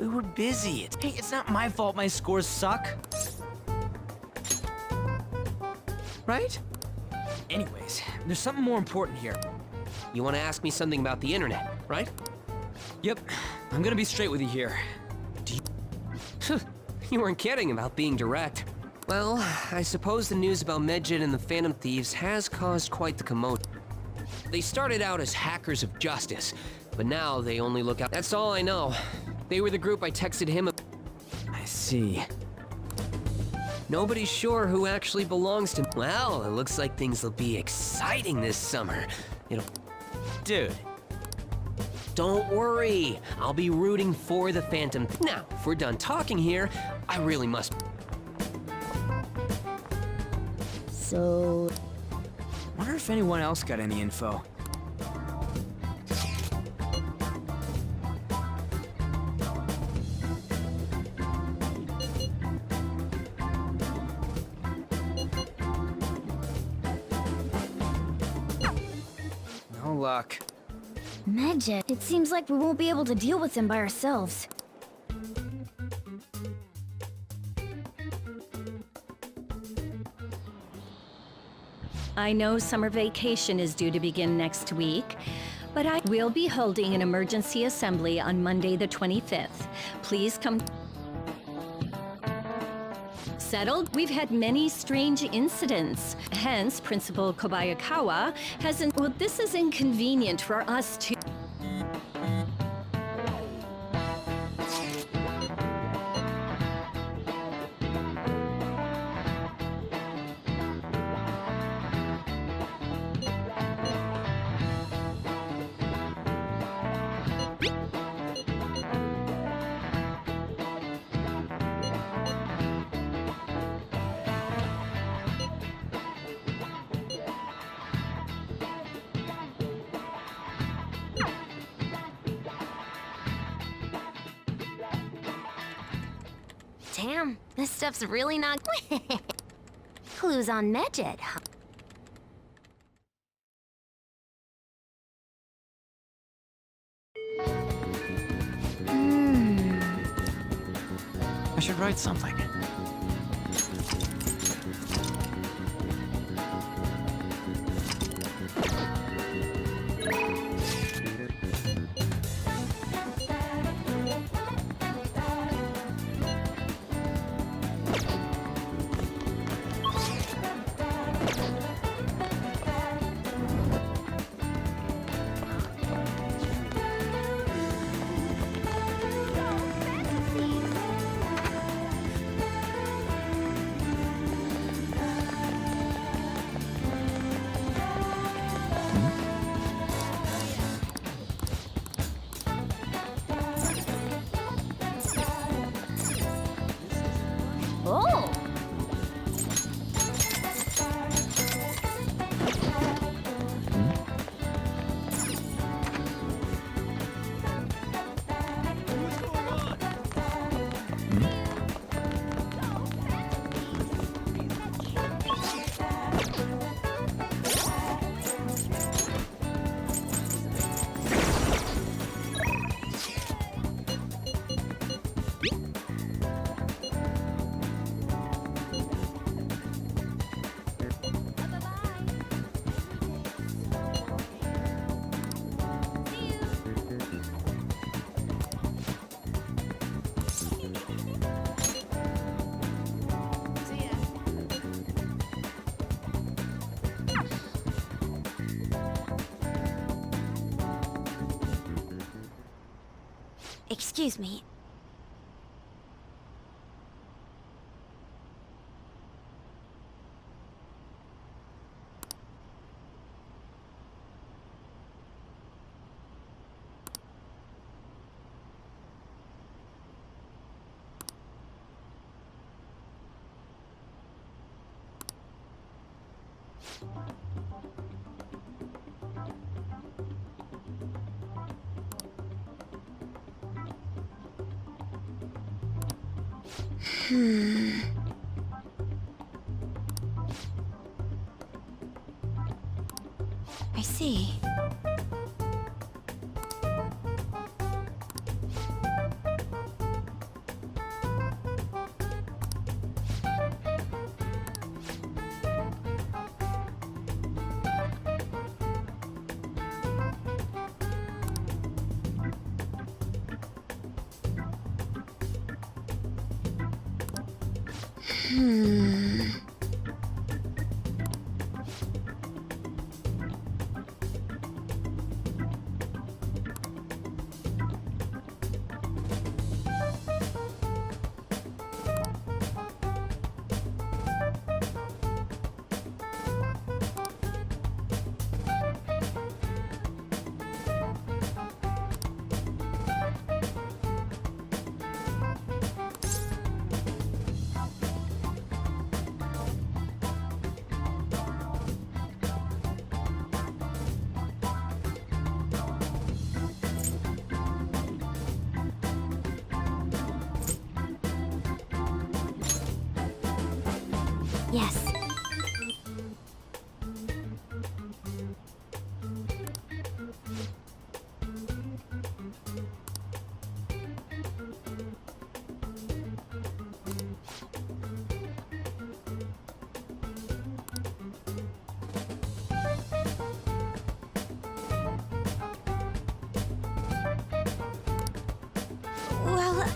We were busy. Hey, it's not my fault my scores suck. Right? Anyways, there's something more important here. You want to ask me something about the internet, right? Yep, I'm gonna be straight with you here. You weren't kidding about being direct. Well, I suppose the news about Medjed and the Phantom Thieves has caused quite the commotion. They started out as hackers of justice, but now they only look out. That's all I know. They were the group I texted him. I see. Nobody's sure who actually belongs to. Well, it looks like things will be exciting this summer. Dude. Don't worry, I'll be rooting for the Phantom. Now, if we're done talking here, I really must. So... Wonder if anyone else got any info. No luck. Medjed, it seems like we won't be able to deal with them by ourselves. I know summer vacation is due to begin next week, but I will be holding an emergency assembly on Monday the 25th. Please come. Settled? We've had many strange incidents. Hence, Principal Kobayakawa hasn't. Well, this is inconvenient for us too. Damn, this stuff's really not... Clues on Medjed, huh? I should write something. Oh! Excuse me. I see. Yes. Well,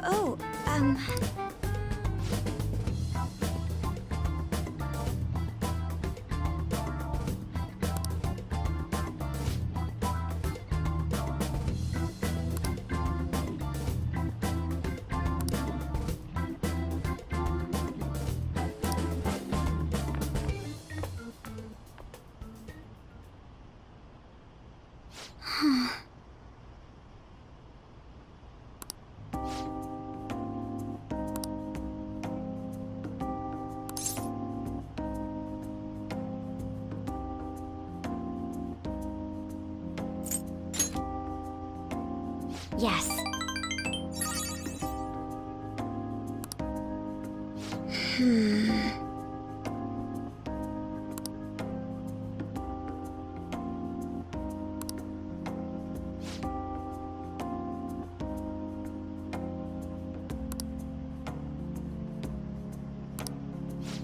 oh, yes.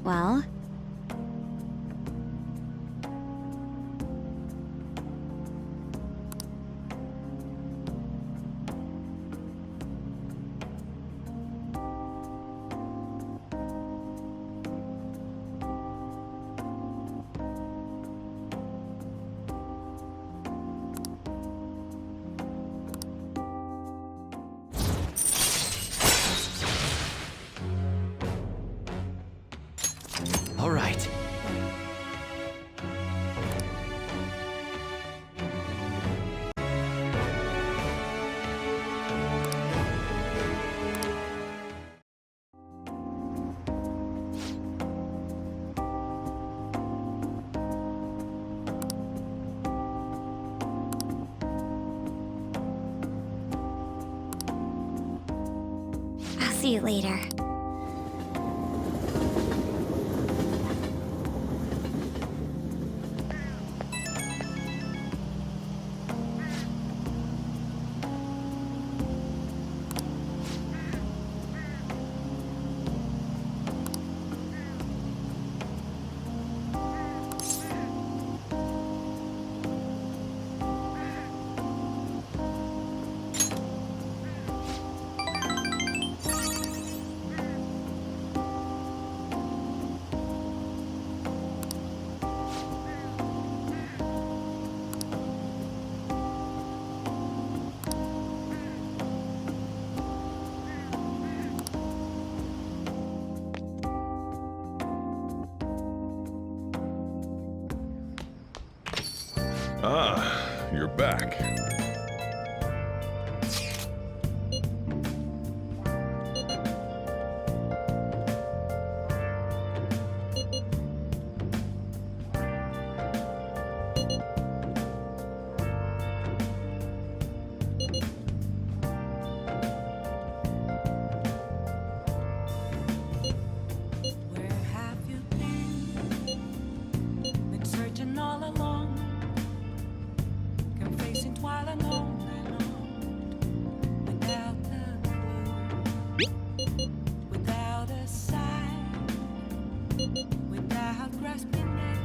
Well, All right. I'll see you later. back. Where have you been? Been searching all along, confessing while alone and without a clue, without a sign, without grasping it.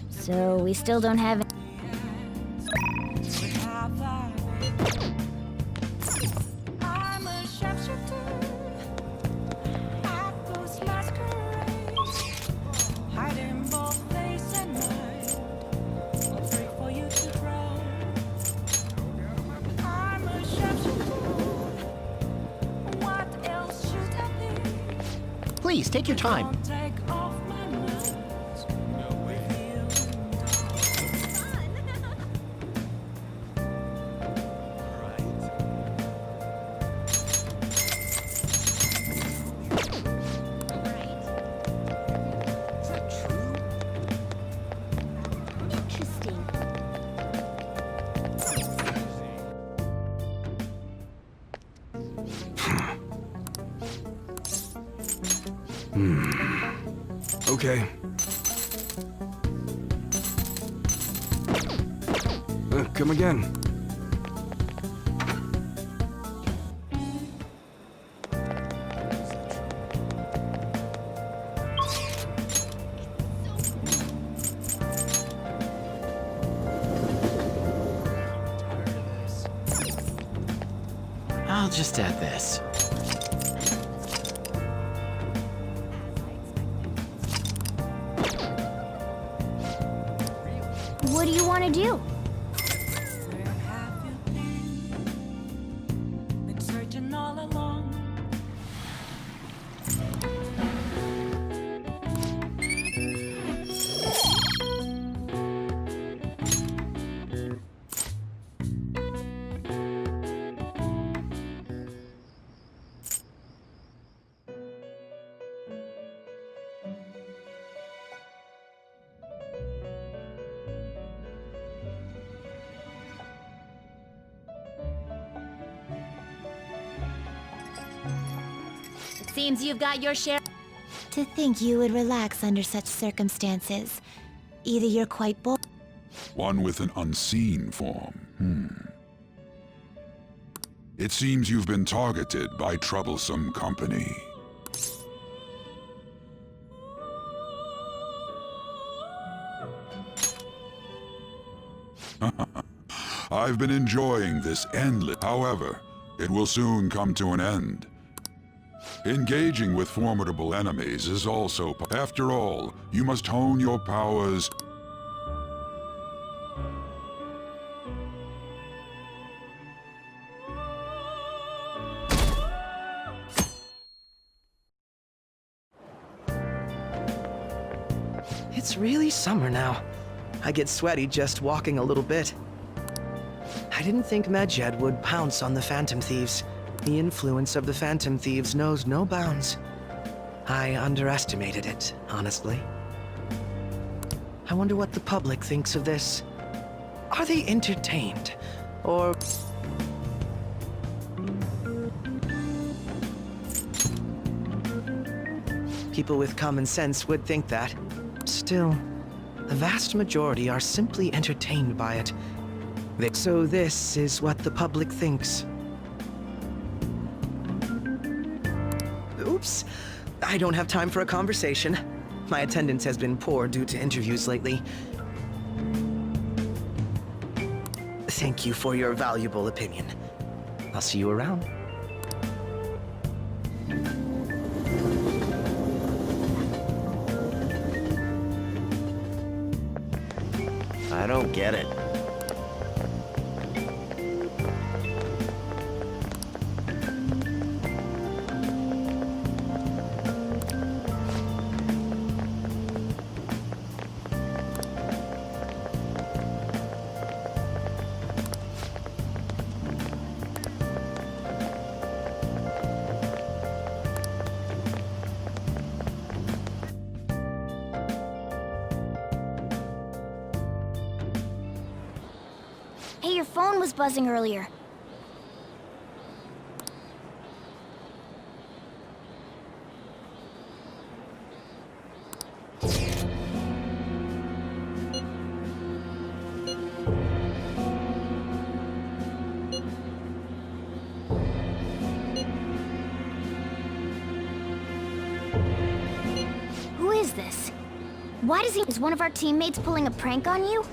So we still don't have. Without thy I'm a sharpshooter. I post masquerade, hiding both face and mind. Afraid for you to drown. I'm a sharpshooter. What else should I be? Please, take your time. Don't take off my mask. With you Interesting. Okay. Come again. I'll just add this. What do you want to do? Where have you been? Been searching all along. It seems you've got your share. To think you would relax under such circumstances. Either you're quite bold. One with an unseen form. It seems you've been targeted by troublesome company. I've been enjoying this endless. However, it will soon come to an end. Engaging with formidable enemies is also. After all, you must hone your powers. It's really summer now. I get sweaty just walking a little bit. I didn't think Medjed would pounce on the Phantom Thieves. The influence of the Phantom Thieves knows no bounds. I underestimated it, honestly. I wonder what the public thinks of this. Are they entertained? Or... people with common sense would think that. Still, the vast majority are simply entertained by it. So this is what the public thinks. Oops. I don't have time for a conversation. My attendance has been poor due to interviews lately. Thank you for your valuable opinion. I'll see you around. I don't get it. Hey, your phone was buzzing earlier. Who is this? Why does he... Is one of our teammates pulling a prank on you?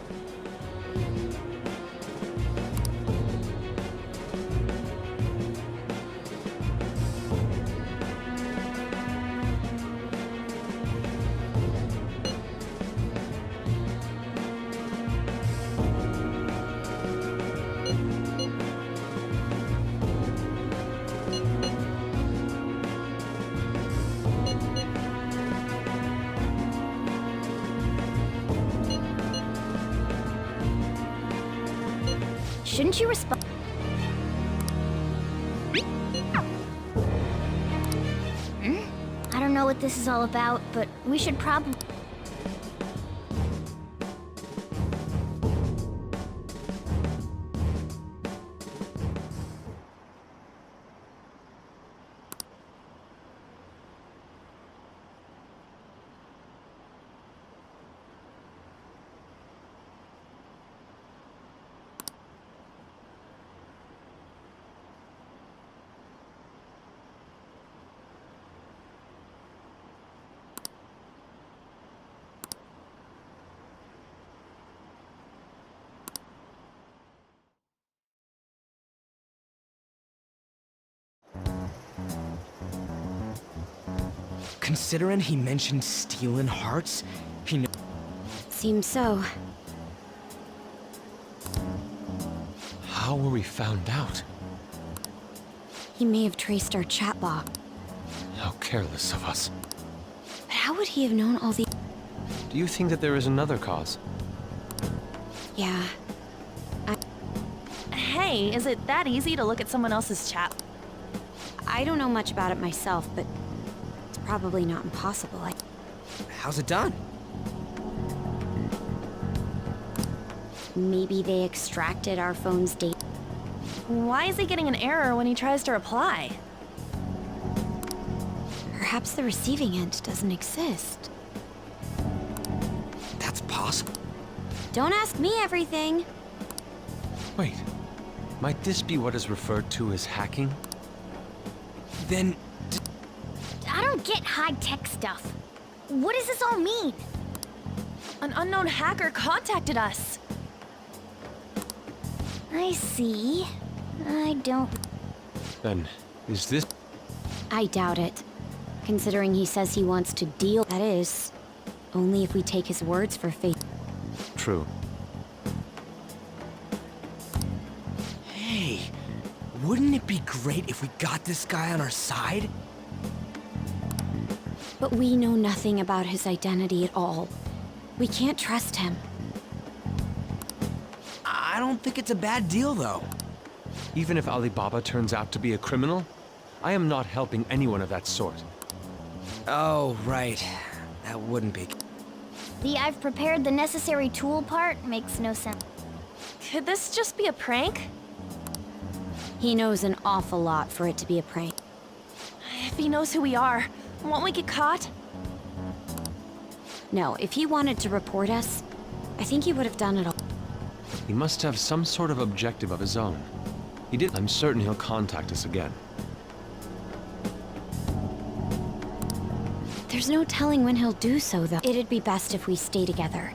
Shouldn't you respond? I don't know what this is all about, but we should probably... Considering he mentioned stealing hearts, he knows. Seems so. How were we found out? He may have traced our chat log. How careless of us. But how would he have known all the... Do you think that there is another cause? Yeah. Hey, is it that easy to look at someone else's chat? I don't know much about it myself, but it's probably not impossible. How's it done? Maybe they extracted our phone's data. Why is he getting an error when he tries to reply? Perhaps the receiving end doesn't exist. That's possible. Don't ask me everything. Wait, might this be what is referred to as hacking? Then I don't get high-tech stuff. What does this all mean? An unknown hacker contacted us. I see. I don't... Then, is this... I doubt it. Considering he says he wants to deal... That is, only if we take his words for faith. true? Hey, wouldn't it be great if we got this guy on our side? But we know nothing about his identity at all. We can't trust him. I don't think it's a bad deal, though. Even if Alibaba turns out to be a criminal, I am not helping anyone of that sort. Oh, right. That wouldn't be... The I've prepared the necessary tool part makes no sense. Could this just be a prank? He knows an awful lot for it to be a prank. If he knows who we are, won't we get caught? No, if he wanted to report us, I think he would have done it all. He must have some sort of objective of his own. He did. I'm certain he'll contact us again. There's no telling when he'll do so, though. It'd be best if we stay together.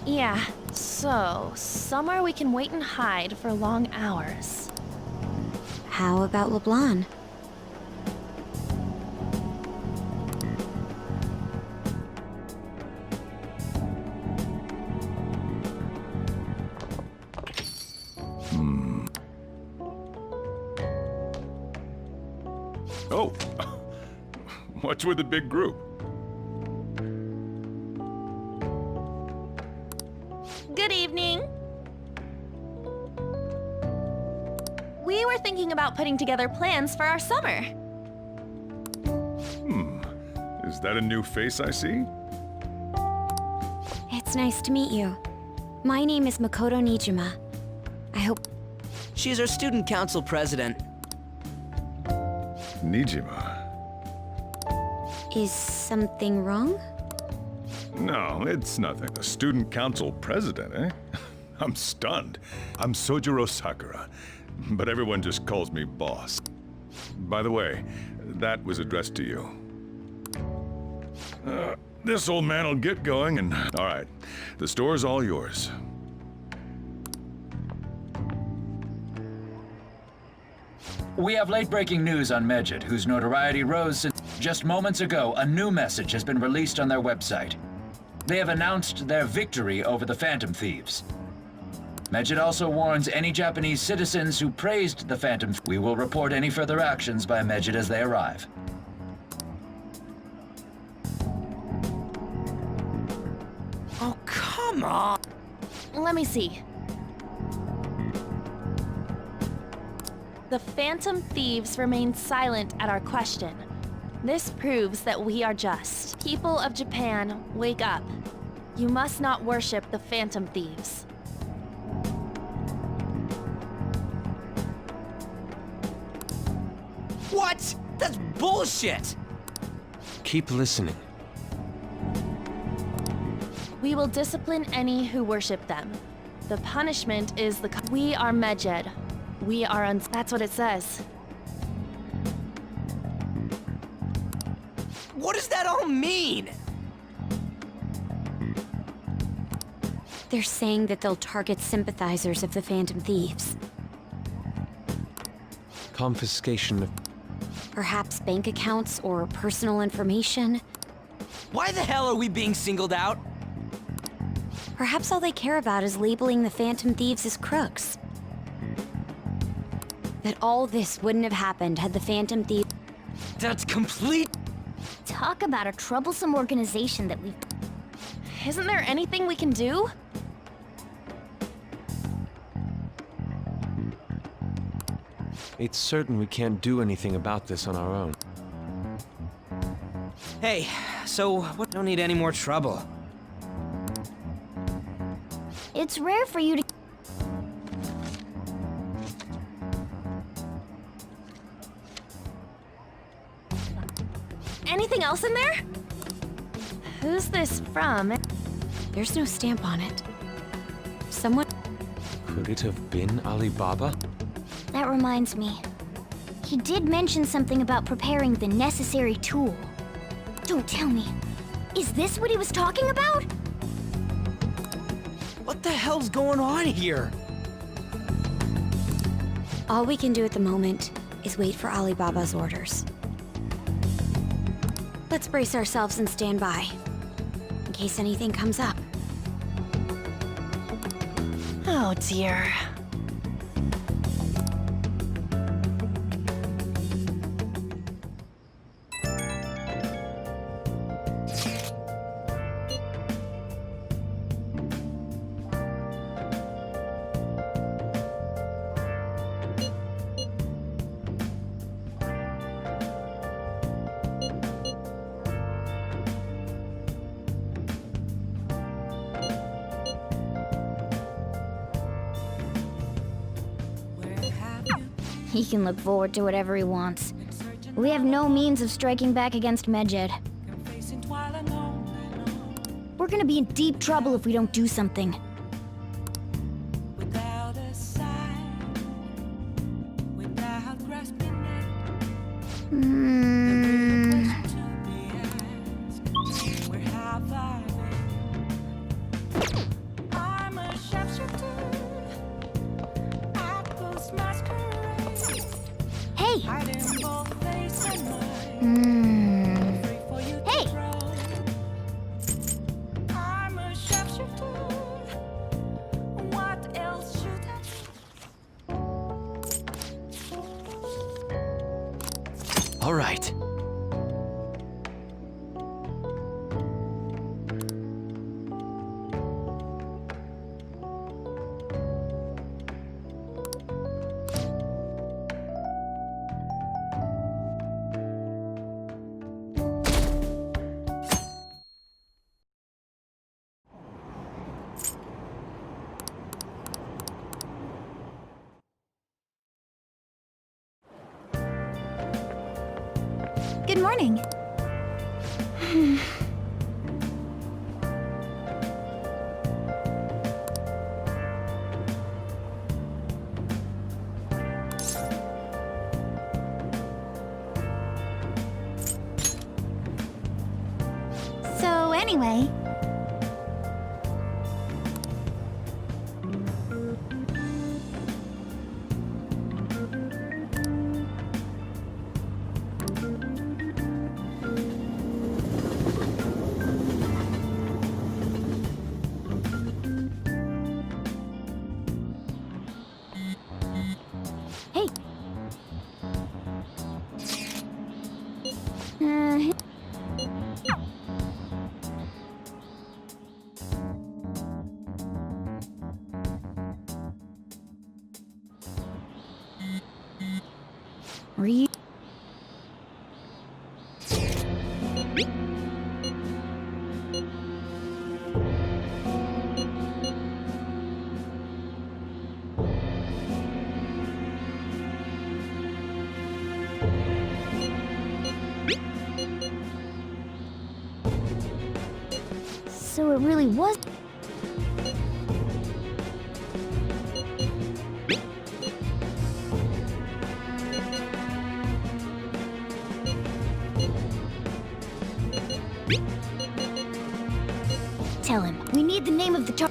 Yeah, so somewhere we can wait and hide for long hours. How about LeBlanc? Oh, what's with the big group? Good evening. We were thinking about putting together plans for our summer. Is that a new face I see? It's nice to meet you. My name is Makoto Nijima. I hope... She's our student council president. Nijima. Is something wrong? No, it's nothing. The student council president, eh? I'm stunned. I'm Sojiro Sakura, but everyone just calls me boss. By the way, that was addressed to you. This old man will get going and... All right, the store's all yours. We have late-breaking news on Medjed, whose notoriety rose since just moments ago. A new message has been released on their website. They have announced their victory over the Phantom Thieves. Medjed also warns any Japanese citizens who praised the Phantom. We will report any further actions by Medjed as they arrive. Oh, come on! Let me see. The Phantom Thieves remain silent at our question. This proves that we are just. People of Japan, wake up. You must not worship the Phantom Thieves. What? That's bullshit! Keep listening. We will discipline any who worship them. The punishment is the... We are Medjed. We are That's what it says. What does that all mean? They're saying that they'll target sympathizers of the Phantom Thieves. Confiscation of... Perhaps bank accounts or personal information. Why the hell are we being singled out? Perhaps all they care about is labeling the Phantom Thieves as crooks. That all this wouldn't have happened had the Phantom Thieves... That's complete... Talk about a troublesome organization that we've... Isn't there anything we can do? It's certain we can't do anything about this on our own. Hey, so what? Don't need any more trouble. It's rare for you to... Anything else in there? Who's this from? There's no stamp on it. Someone... Could it have been Alibaba? That reminds me. He did mention something about preparing the necessary tool. Don't tell me. Is this what he was talking about? What the hell's going on here? All we can do at the moment is wait for Alibaba's orders. Let's brace ourselves and stand by, in case anything comes up. Oh dear. He can look forward to whatever he wants. We have no means of striking back against Medjed. We're gonna be in deep trouble if we don't do something. Without a sign, without grasping it, the real question to be asked, where have I been? I'm a sharpshooter, I post masquerade, Hey! hiding both face and mind, free for you to Hey! throw. I'm a sharpshooter, what else should I? All right. Good morning. So anyway, hey. Re- So it really was. Tell him. We need the name of the tar-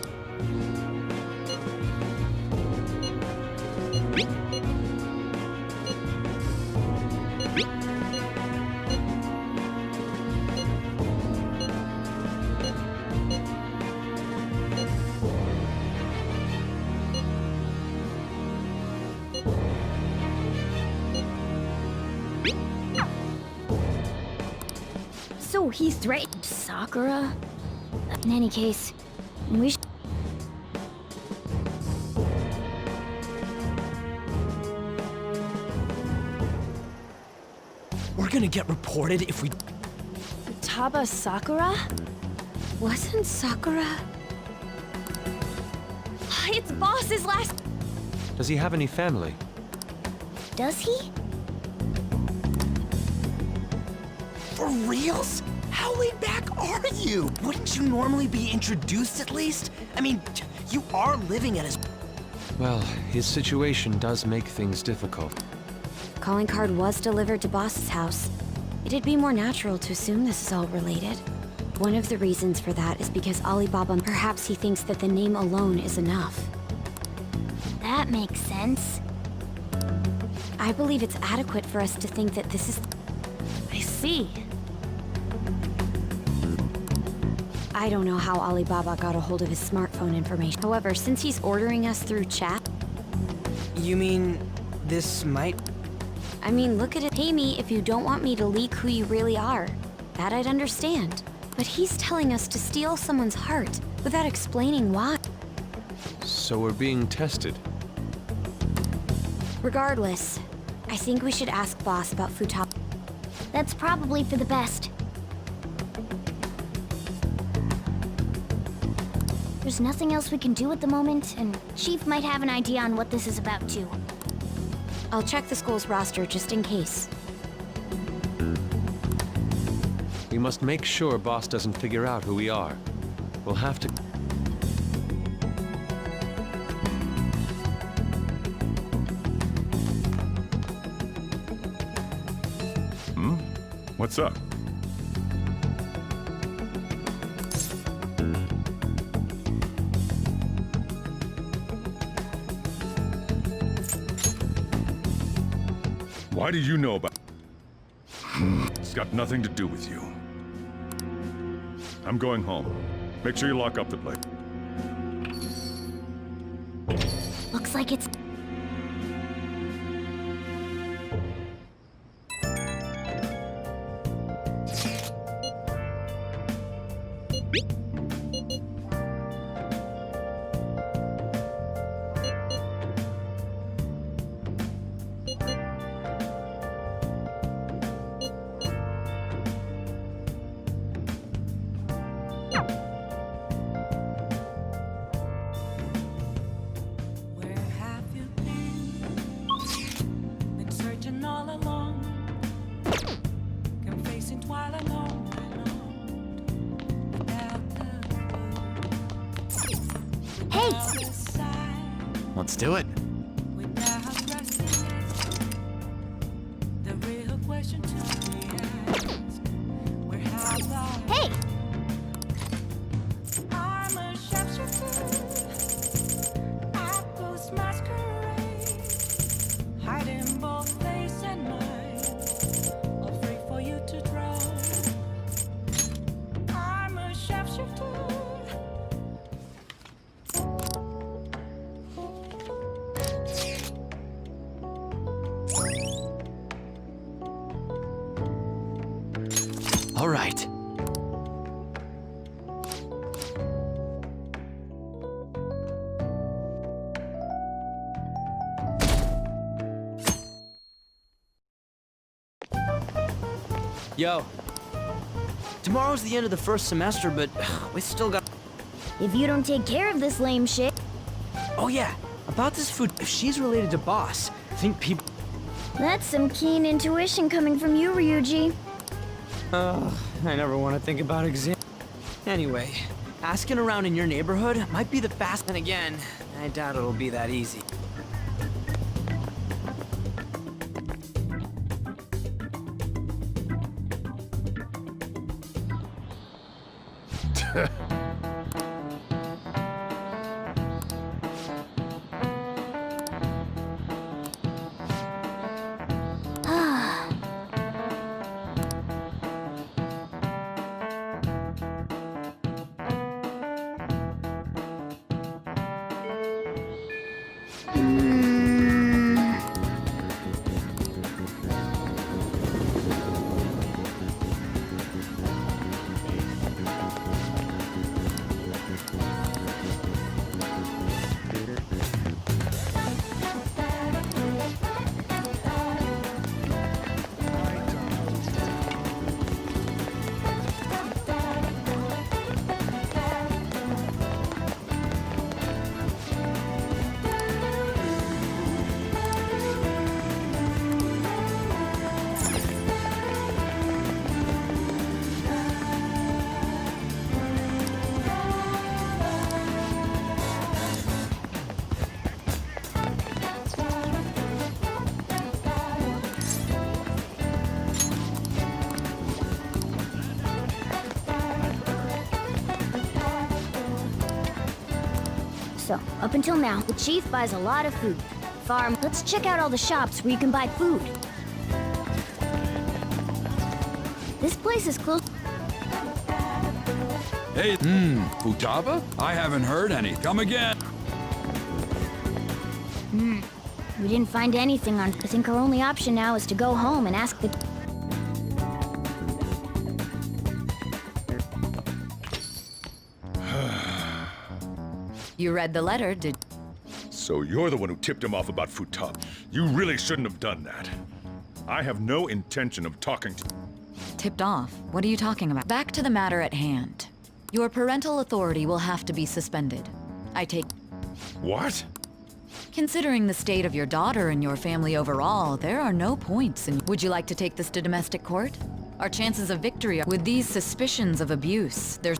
So he threatened Sakura? In any case, we sh- We're gonna get reported if we... Taba Sakura? Wasn't Sakura? It's Boss's last. Does he have any family? Does he? For reals? How laid back are you? Wouldn't you normally be introduced at least? I mean, you are living at his... Well, his situation does make things difficult. Calling card was delivered to Boss's house. It'd be more natural to assume this is all related. One of the reasons for that is because Alibaba, perhaps he thinks that the name alone is enough. That makes sense. I believe it's adequate for us to think that this is... I see. I don't know how Alibaba got a hold of his smartphone information. However, since he's ordering us through chat... You mean this might... I mean, look at it. Pay me if you don't want me to leak who you really are. That I'd understand. But he's telling us to steal someone's heart without explaining why. So we're being tested. Regardless, I think we should ask Boss about Futaba. That's probably for the best. There's nothing else we can do at the moment, and Chief might have an idea on what this is about too. I'll check the school's roster just in case. We must make sure Boss doesn't figure out who we are. We'll have to... What's up? Why do you know about... It's got nothing to do with you. I'm going home. Make sure you lock up the place. Looks like it's... Where have you Let's do it. Without resting, the real question to be asked, where have I? Hey! I'm a sharpshooter. I post masquerade, hiding both face and mind, afraid for you to draw. I'm a sharpshooter. All right. Yo. Tomorrow's the end of the first semester, but we still got... If you don't take care of this lame shit... Oh yeah, about this food, if she's related to Boss, I think people... That's some keen intuition coming from you, Ryuji. I never want to think about exam... Anyway, asking around in your neighborhood might be the fast... And again, I doubt it'll be that easy. So, up until now, the chief buys a lot of food. Farm, let's check out all the shops where you can buy food. This place is close. Hey, Futaba? I haven't heard any. Come again. We didn't find anything on... I think our only option now is to go home and ask the... You read the letter, did... So you're the one who tipped him off about Futaba. You really shouldn't have done that. I have no intention of talking to... Tipped off? What are you talking about? Back to the matter at hand. Your parental authority will have to be suspended. I take... What? Considering the state of your daughter and your family overall, there are no points in... Would you like to take this to domestic court? Our chances of victory are... With these suspicions of abuse, there's...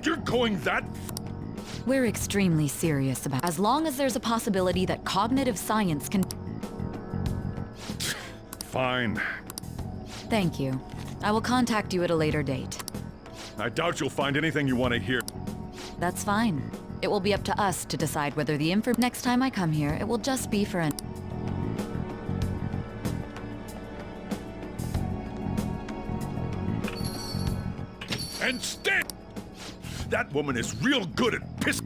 You're going that... We're extremely serious about... As long as there's a possibility that cognitive science can... Fine. Thank you. I will contact you at a later date. I doubt you'll find anything you want to hear. That's fine. It will be up to us to decide whether the info... Next time I come here, it will just be for an... And stay! That woman is real good at piss...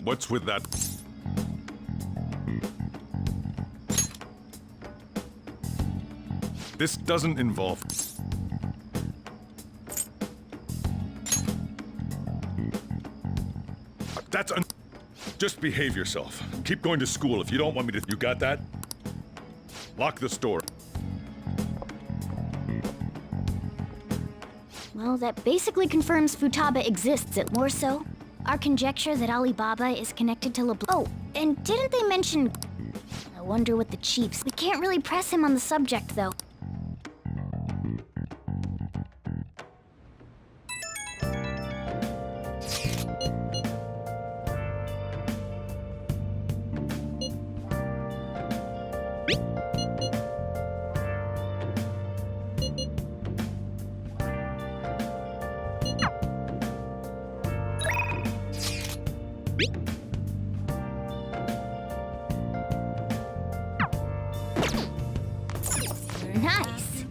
What's with that? This doesn't involve... That's un... Just behave yourself. Keep going to school if you don't want me to... You got that? Lock the store. Well, that basically confirms Futaba exists at more so. Our conjecture that Alibaba is connected to LeBlanc. Oh, and didn't they mention... I wonder what the chiefs... We can't really press him on the subject, though. Nice.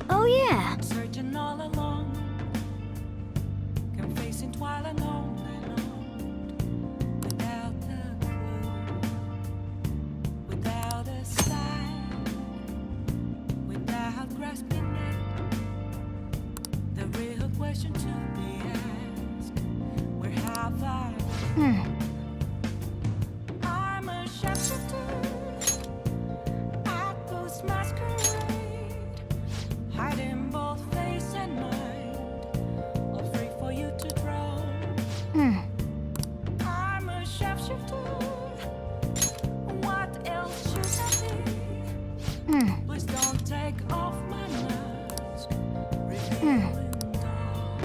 Oh yeah. Searching all along, confessing twilight on and on, without a clue, without a sign, without grasping it. The real question to be asked: where have I? I'm a shepherd. I ghost masquerade, hiding both face and mind, all free for you to draw. I'm a shapeshifter. What else should I be? Please don't take off my mask. Revealing dawn.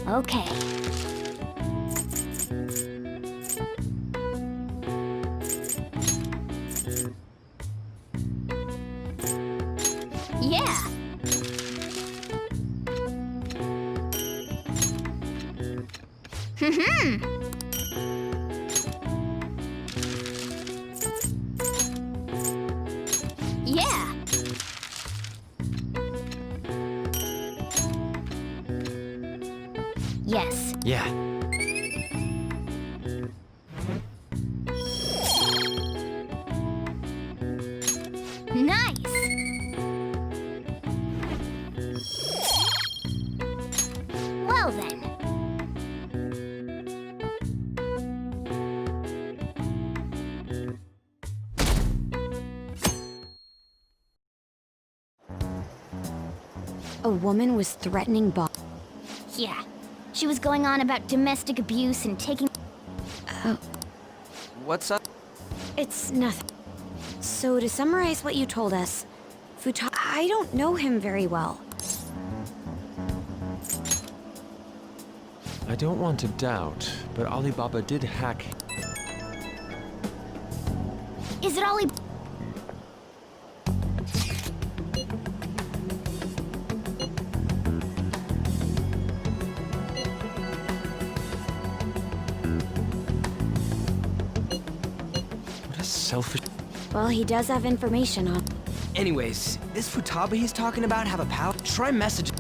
Okay. Yeah. Yeah. Yes. Yeah. Nice. Well then. A woman was threatening Boss. Yeah. She was going on about domestic abuse and taking. What's up? It's nothing. So to summarize what you told us, I don't know him very well. I don't want to doubt, but Alibaba did hack. Is it Ollie? What a selfish. Well, he does have information on. Anyways, this Futaba he's talking about have a power. Try message.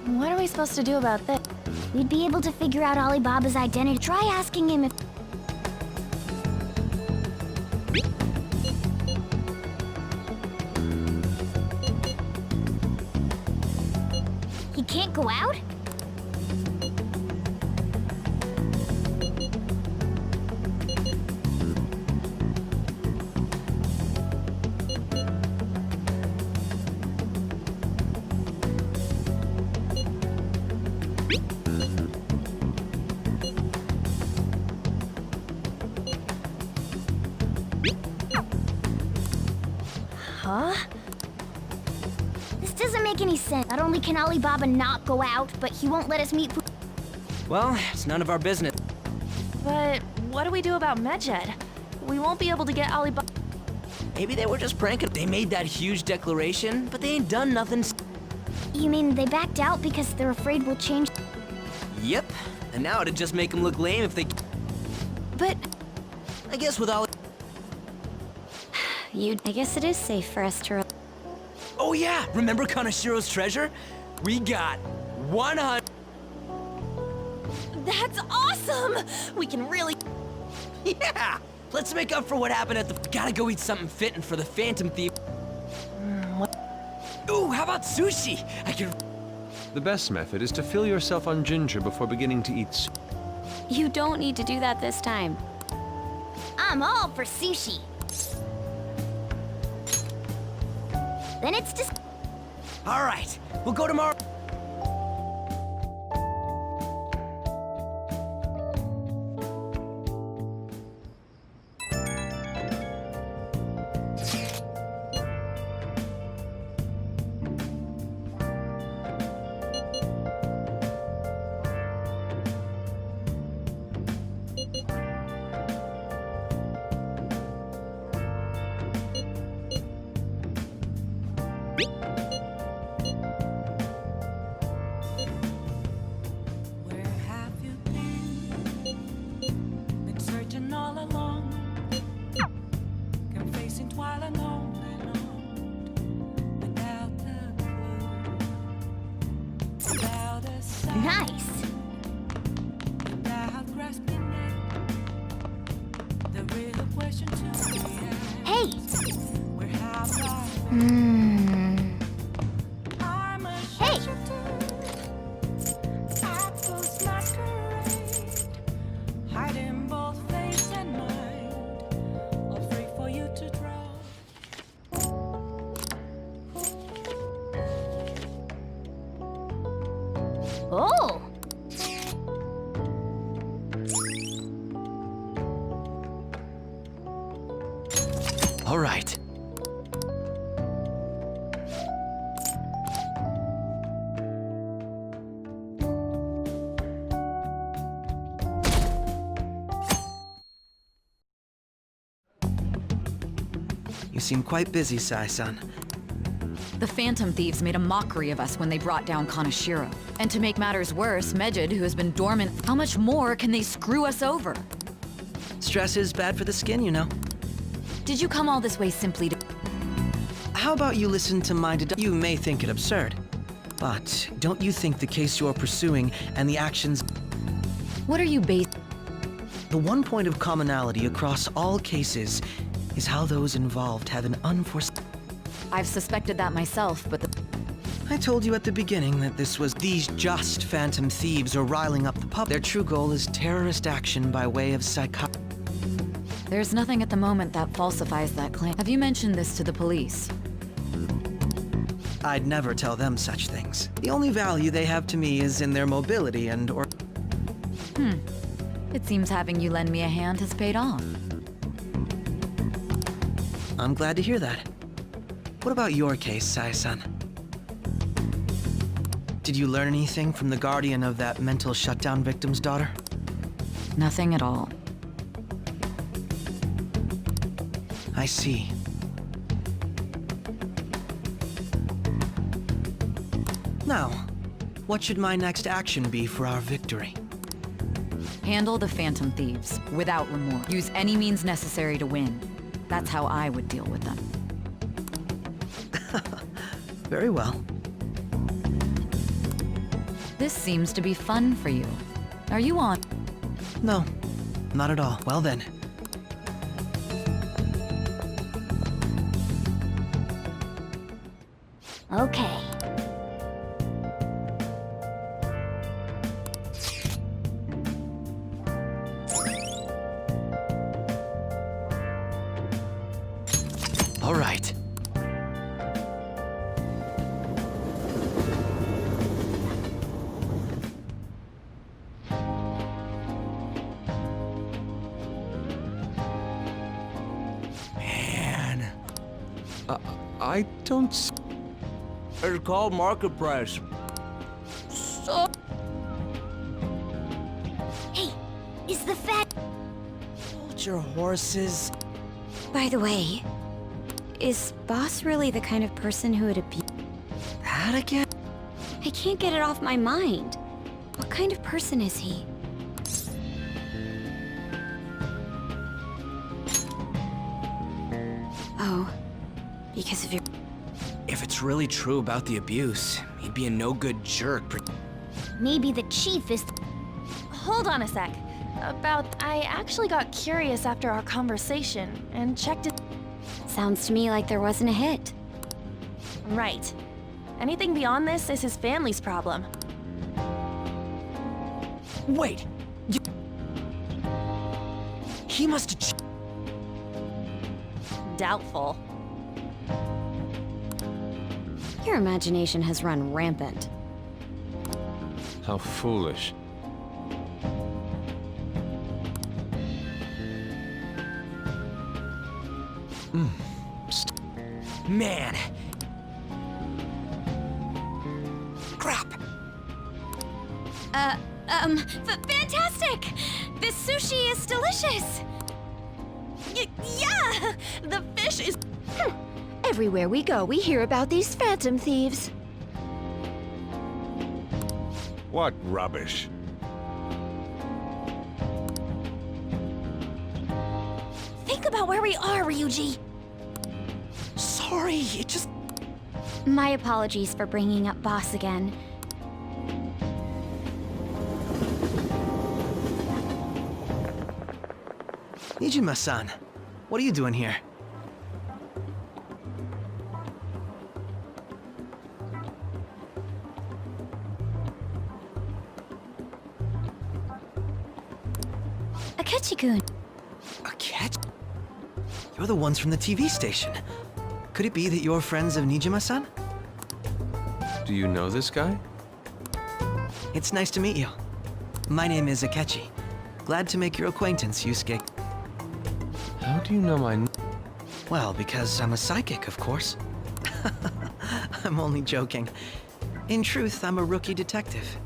What are we supposed to do about this? We'd be able to figure out Alibaba's identity. Try asking him if. He can't go out? Huh? This doesn't make any sense. Not only can Alibaba not go out, but he won't let us meet. Well, it's none of our business. But what do we do about Medjed? We won't be able to get Alibaba. Maybe they were just pranking. They made that huge declaration, but they ain't done nothing. You mean they backed out because they're afraid we'll change? Yep. And now it'd just make them look lame if they. But I guess with all. I guess it is safe for us to. Oh yeah, remember Kanashiro's treasure? We got 100. That's awesome! We can really. Yeah! Let's make up for what happened at the. Gotta go eat something fitting for the Phantom Thief. Ooh, how about sushi? I can. The best method is to fill yourself on ginger before beginning to eat soup. You don't need to do that this time. I'm all for sushi. Then it's just. All right, we'll go tomorrow. asking that. The real question to me Hey! is, where have I Hmm. I'm a Hey! I post masquerade, hiding both face and mind, all free for you to draw. Oh! All right. You seem quite busy, Sai-san. The Phantom Thieves made a mockery of us when they brought down Kanashiro. And to make matters worse, Mejid, who has been dormant, how much more can they screw us over? Stress is bad for the skin, you know. Did you come all this way simply to... How about you listen to my You may think it absurd, but don't you think the case you're pursuing and the actions... What are you based... The one point of commonality across all cases is how those involved have an unforeseen... I've suspected that myself, but the... I told you at the beginning that this was... These just Phantom Thieves are riling up the public. Their true goal is terrorist action by way of There's nothing at the moment that falsifies that claim. Have you mentioned this to the police? I'd never tell them such things. The only value they have to me is in their mobility and or... It seems having you lend me a hand has paid off. I'm glad to hear that. What about your case, Sai-san? Did you learn anything from the guardian of that mental shutdown victim's daughter? Nothing at all. I see. Now, what should my next action be for our victory? Handle the Phantom Thieves, without remorse. Use any means necessary to win. That's how I would deal with them. Very well. This seems to be fun for you. Are you on? No, not at all. Well then. Okay. All right. Man. I don't... It's called market price. Hey, is the fat... Hold your horses. By the way, is Boss really the kind of person who would abuse? That again? I can't get it off my mind. What kind of person is he? Oh, because of your... If it's really true about the abuse, he'd be a no-good jerk. Maybe the chief is... Hold on a sec. I actually got curious after our conversation and checked it. Sounds to me like there wasn't a hit. Right. Anything beyond this is his family's problem. Wait. He must have... Doubtful. Your imagination has run rampant. How foolish. Man. Crap. Fantastic! This sushi is delicious! Yeah! The fish is... Everywhere we go, we hear about these Phantom Thieves. What rubbish. Think about where we are, Ryuji. Sorry, it just... My apologies for bringing up Boss again. Nijima-san, what are you doing here? Akechi-kun. Akechi? You're the ones from the TV station. Could it be that you're friends of Nijima-san? Do you know this guy? It's nice to meet you. My name is Akechi. Glad to make your acquaintance, Yusuke. How do you know my... Well, because I'm a psychic, of course. I'm only joking. In truth, I'm a rookie detective.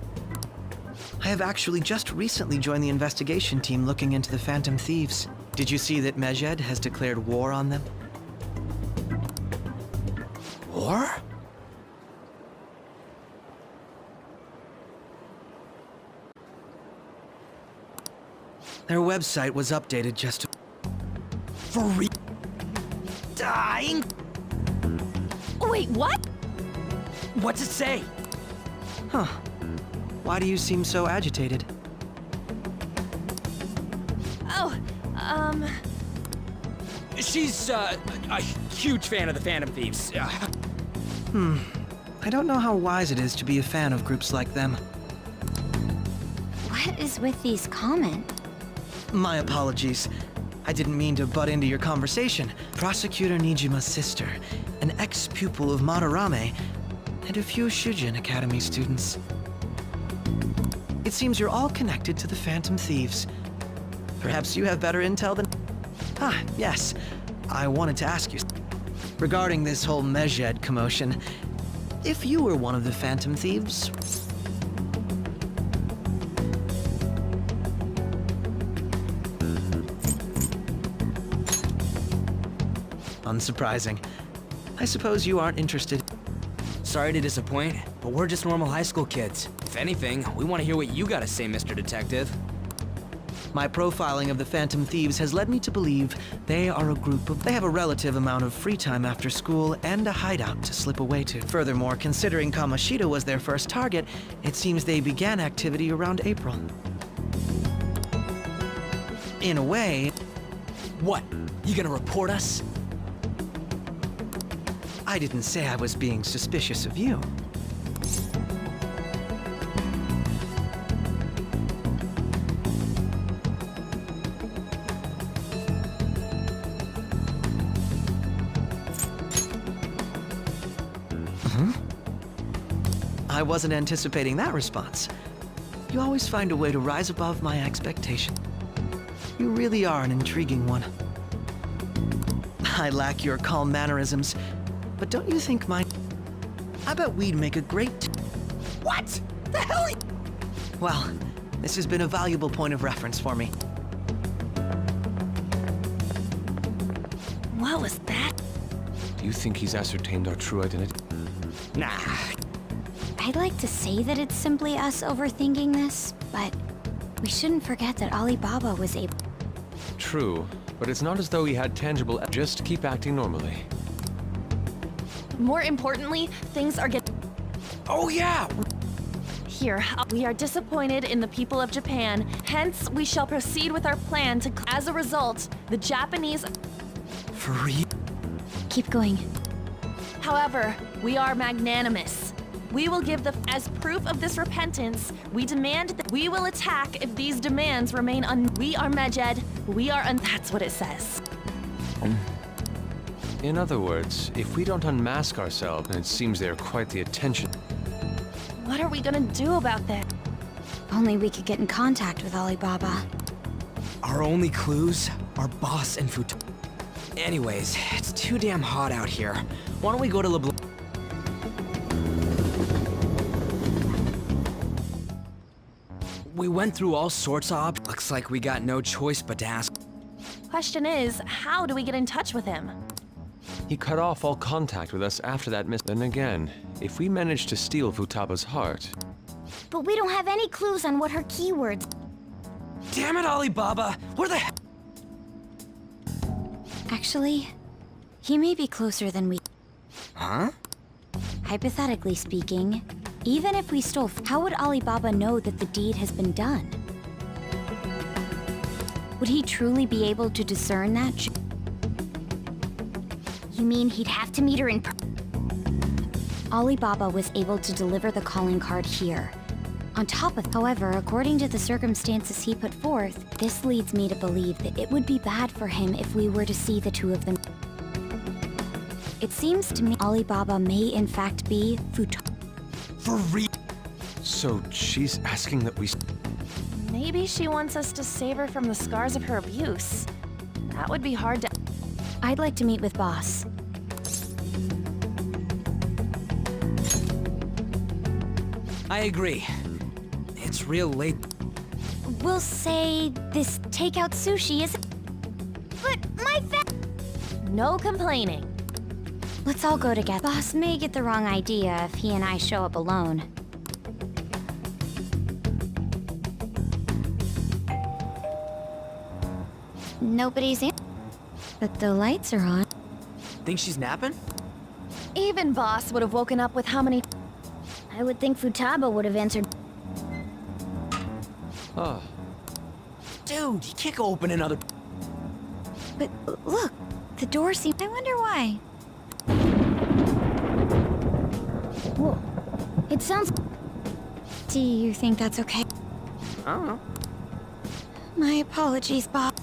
I have actually just recently joined the investigation team looking into the Phantom Thieves. Did you see that Medjed has declared war on them? War? Their website was updated just to... For real? Dying? Wait, what? What's it say? Huh. Why do you seem so agitated? Oh, She's, a huge fan of the Phantom Thieves. I don't know how wise it is to be a fan of groups like them. What is with these comments? My apologies. I didn't mean to butt into your conversation. Prosecutor Nijima's sister, an ex-pupil of Madarame, and a few Shujin Academy students. It seems you're all connected to the Phantom Thieves. Perhaps you have better intel than... Ah, yes. I wanted to ask you... Regarding this whole Medjed commotion, if you were one of the Phantom Thieves... Unsurprising. I suppose you aren't interested. Sorry to disappoint, but we're just normal high school kids. If anything, we want to hear what you gotta say, Mr. Detective. My profiling of the Phantom Thieves has led me to believe they are a group of... They have a relative amount of free time after school and a hideout to slip away to. Furthermore, considering Kamoshida was their first target, it seems they began activity around April. In a way... What? You gonna report us? I didn't say I was being suspicious of you. I wasn't anticipating that response. You always find a way to rise above my expectation. You really are an intriguing one. I lack your calm mannerisms, but don't you think my... I bet we'd make a great... What? The hell? Well, this has been a valuable point of reference for me. what was that? Do you think he's ascertained our true identity? Nah. I'd like to say that it's simply us overthinking this, but we shouldn't forget that Alibaba was able... True, but it's not as though he had tangible... Just keep acting normally. More importantly, things are getting... Oh yeah! Here, we are disappointed in the people of Japan, hence we shall proceed with our plan to... As a result, the Japanese... For real? Keep going. However, we are magnanimous. We will give the... As proof of this repentance, we demand that we will attack if these demands remain We are Medjed, we are That's what it says. In other words, if we don't unmask ourselves, and it seems they're quite the attention... What are we gonna do about that? Only we could get in contact with Alibaba. Our only clues are boss and Futo. Anyways, it's too damn hot out here. Why don't we go to LeBlanc? We went through all sorts of options. Looks like we got no choice but to ask. Question is, how do we get in touch with him? He cut off all contact with us after that miss. Then again, if we manage to steal Futaba's heart... But we don't have any clues on what her keywords... Damn it, Alibaba! Where the hell? Actually, he may be closer than we... Huh? Hypothetically speaking, even if we stole... How would Alibaba know that the deed has been done? Would he truly be able to discern that? You mean he'd have to meet her in Alibaba was able to deliver the calling card here. On top of, however, according to the circumstances he put forth, this leads me to believe that it would be bad for him if we were to see the two of them. It seems to me Alibaba may in fact be Futaba. For real? So she's asking that we... Maybe she wants us to save her from the scars of her abuse. That would be hard to... I'd like to meet with Boss. I agree. It's real late. We'll say this takeout sushi is... But my No complaining. Let's all go together. Boss may get the wrong idea if he and I show up alone. Nobody's in. But the lights are on. Think she's napping? Even Boss would have woken up with how many... I would think Futaba would have answered. Oh. Dude, you can't go open another... But look, the door seems... I wonder why. Whoa. It sounds... Do you think that's okay? I don't know. My apologies, Bob.